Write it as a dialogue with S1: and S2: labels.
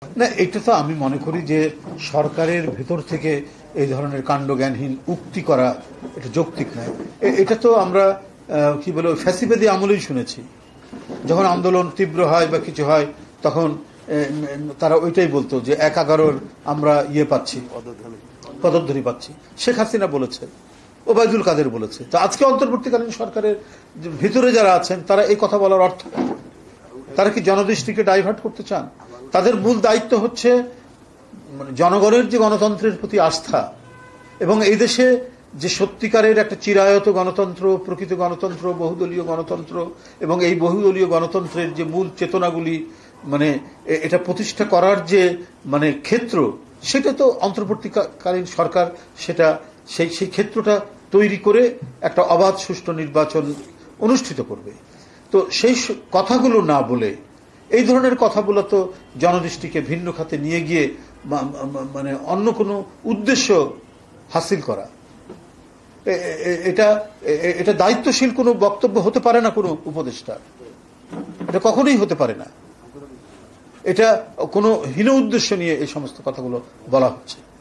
S1: না, এটা তো আমি মনে করি যে সরকারের ভেতর থেকে এই ধরনের কাণ্ডজ্ঞানহীন উক্তি করা এটা যৌক্তিক নয়। এটা তো আমরা কি বলে ফ্যাসিবাদী আমলেই শুনেছি। যখন আন্দোলন তীব্র হয় বা কিছু হয় তখন তারা ওইটাই বলতো যে ১/১১ আমরা পাচ্ছি, পদধ্বনি পাচ্ছি। শেখ হাসিনা বলেছে, ওবায়দুল কাদের বলেছে। তো আজকে অন্তর্বর্তীকালীন সরকারের ভিতরে যারা আছেন তারা এই কথা বলার অর্থ, তারা কি জনদৃষ্টিকে ডাইভার্ট করতে চান? তাদের মূল দায়িত্ব হচ্ছে জনগণের যে গণতন্ত্রের প্রতি আস্থা এবং এই দেশে যে সত্যিকারের একটা চিরায়ত গণতন্ত্র, প্রকৃত গণতন্ত্র, বহুদলীয় গণতন্ত্র এবং এই বহুদলীয় গণতন্ত্রের যে মূল চেতনাগুলি এটা প্রতিষ্ঠা করার যে ক্ষেত্র, সেটা তো অন্তর্বর্তীকালীন সরকার সেটা সেই ক্ষেত্রটা তৈরি করে একটা অবাধ সুষ্ঠু নির্বাচন অনুষ্ঠিত করবে। তো সেই কথাগুলো না বলে এই ধরনের কথাগুলো তো জনদৃষ্টিকে ভিন্ন খাতে নিয়ে গিয়ে অন্য কোনো উদ্দেশ্য হাসিল করা, এটা দায়িত্বশীল কোনো বক্তব্য হতে পারে না কোনো উপদেষ্টা। এটা কখনোই হতে পারে না। এটা কোনো হীন উদ্দেশ্য নিয়ে এই সমস্ত কথাগুলো বলা হচ্ছে।